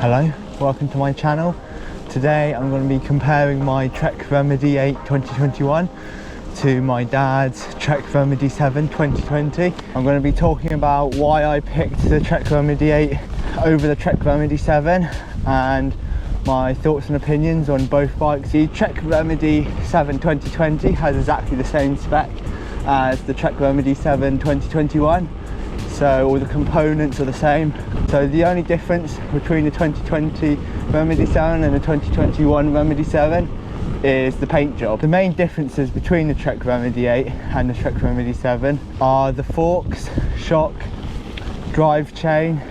Hello, welcome to my channel. Today I'm going to be comparing my Trek Remedy 8 2021 to my dad's Trek Remedy 7 2020. I'm going to be talking about why I picked the Trek Remedy 8 over the Trek Remedy 7 and my thoughts and opinions on both bikes. The Trek Remedy 7 2020 has exactly the same spec as the Trek Remedy 7 2021. So all the components are the same. So the only difference between the 2020 Remedy 7 and the 2021 Remedy 7 is the paint job. The main differences between the Trek Remedy 8 and the Trek Remedy 7 are the forks, shock, drive chain,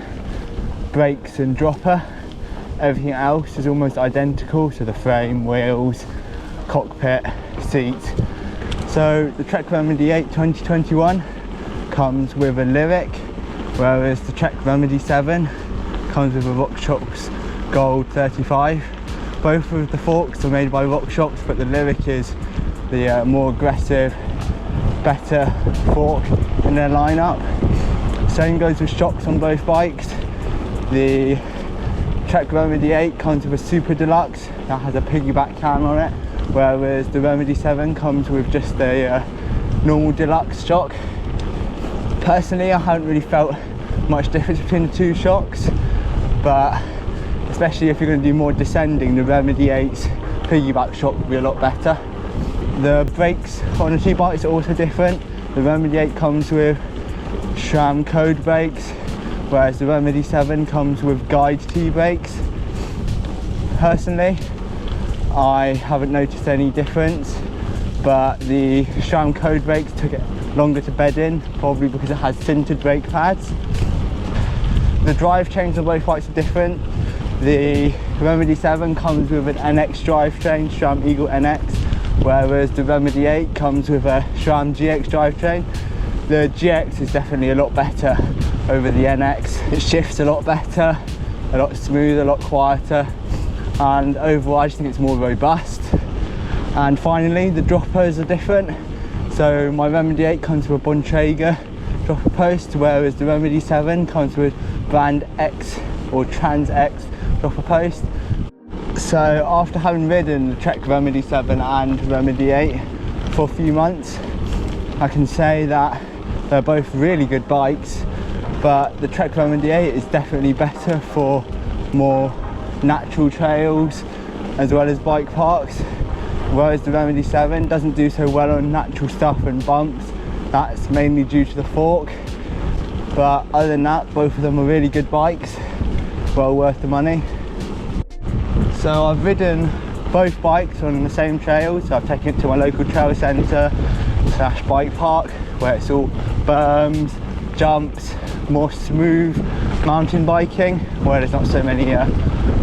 brakes and dropper. Everything else is almost identical, so the frame, wheels, cockpit, seat. So the Trek Remedy 8 2021 comes with a Lyric, whereas the Trek Remedy 7 comes with a RockShox Gold 35. Both of the forks are made by RockShox, but the Lyric is the more aggressive, better fork in their lineup. Same goes with shocks on both bikes. The Trek Remedy 8 comes with a Super Deluxe that has a piggyback cam on it, whereas the Remedy 7 comes with just a normal deluxe shock. Personally, I haven't really felt much difference between the two shocks, but especially if you're going to do more descending, the Remedy 8's piggyback shock will be a lot better. The brakes on the two bikes are also different. The Remedy 8 comes with SRAM code brakes, whereas the Remedy 7 comes with guide T brakes. Personally, I haven't noticed any difference, but the SRAM code brakes took it longer to bed in, probably because it has sintered brake pads. The drive chains on both bikes are different. The Remedy 7 comes with an NX drivetrain, SRAM Eagle NX, whereas the Remedy 8 comes with a SRAM GX drivetrain. The GX is definitely a lot better over the NX. It shifts a lot better, a lot smoother, a lot quieter, and overall I just think it's more robust. And finally, the droppers are different. So my Remedy 8 comes with a Bontrager dropper post, whereas the Remedy 7 comes with Brand X or Trans X dropper post. So after having ridden the Trek Remedy 7 and Remedy 8 for a few months, I can say that they're both really good bikes, but the Trek Remedy 8 is definitely better for more natural trails as well as bike parks, whereas the Remedy 7 doesn't do so well on natural stuff and bumps. That's mainly due to the fork, but other than that, both of them are really good bikes, well worth the money. So I've ridden both bikes on the same trails. So I've taken it to my local trail centre / bike park, where it's all berms, jumps, more smooth mountain biking, where there's not so many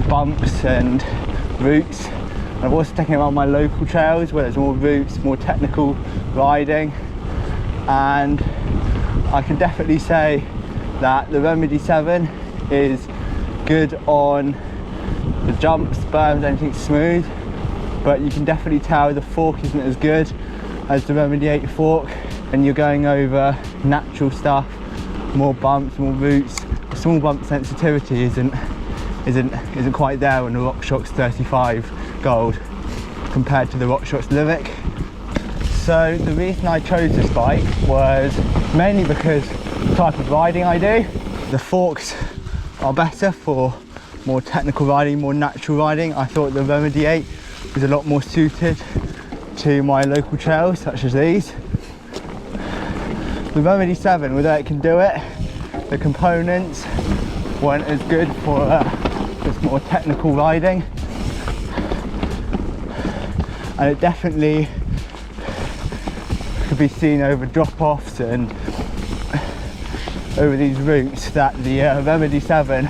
bumps and roots. I've also taken it around my local trails where there's more routes, more technical riding, and I can definitely say that the Remedy 7 is good on the jumps, berms, anything smooth, but you can definitely tell the fork isn't as good as the Remedy 8 fork, and you're going over natural stuff, more bumps, more routes. The small bump sensitivity isn't quite there on the RockShox 35 Gold compared to the RockShox Lyric. So the reason I chose this bike was mainly because the type of riding I do. The forks are better for more technical riding, more natural riding. I thought the Remedy 8 was a lot more suited to my local trails such as these. The Remedy 7, although it can do it, the components weren't as good for just more technical riding, and it definitely could be seen over drop-offs and over these routes that the Remedy 7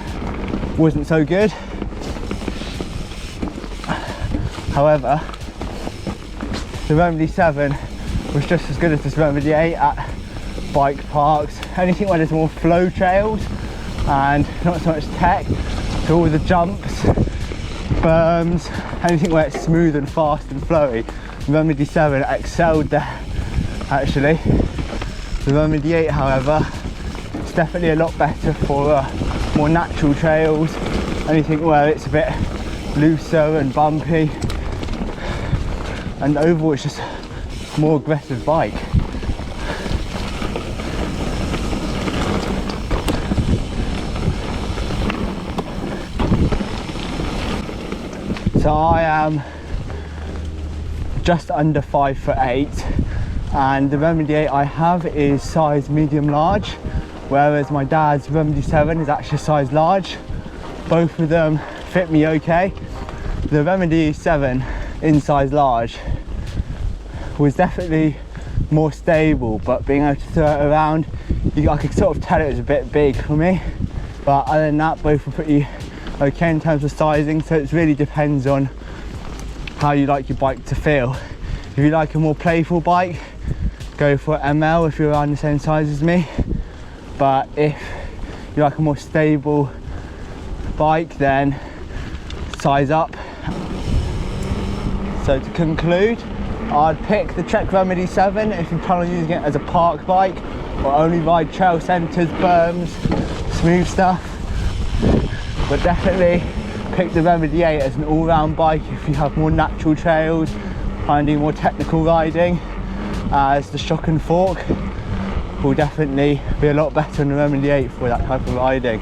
wasn't so good. However, the Remedy 7 was just as good as this Remedy 8 at bike parks, anything where there's more flow trails and not so much tech. So all the jumps, berms, anything where it's smooth and fast and flowy, the Remedy 7 excelled there actually. The Remedy 8, however, it's definitely a lot better for more natural trails, anything where it's a bit looser and bumpy, and overall it's just a more aggressive bike. So I am just under 5'8", and the Remedy 8 I have is size medium large, whereas my dad's Remedy 7 is actually size large. Both of them fit me okay. The Remedy 7 in size large was definitely more stable, but being able to throw it around, I could sort of tell it was a bit big for me. But other than that, both were pretty okay in terms of sizing, so it really depends on how you like your bike to feel. If you like a more playful bike, go for ML if you're around the same size as me. But if you like a more stable bike, then size up. So to conclude, I'd pick the Trek Remedy 7 if you plan on using it as a park bike or only ride trail centres, berms, smooth stuff. But definitely pick the Remedy 8 as an all-round bike if you have more natural trails, finding more technical riding, as the shock and fork will definitely be a lot better than the Remedy 8 for that type of riding.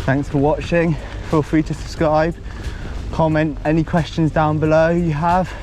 Thanks for watching. Feel free to subscribe, comment any questions down below you have.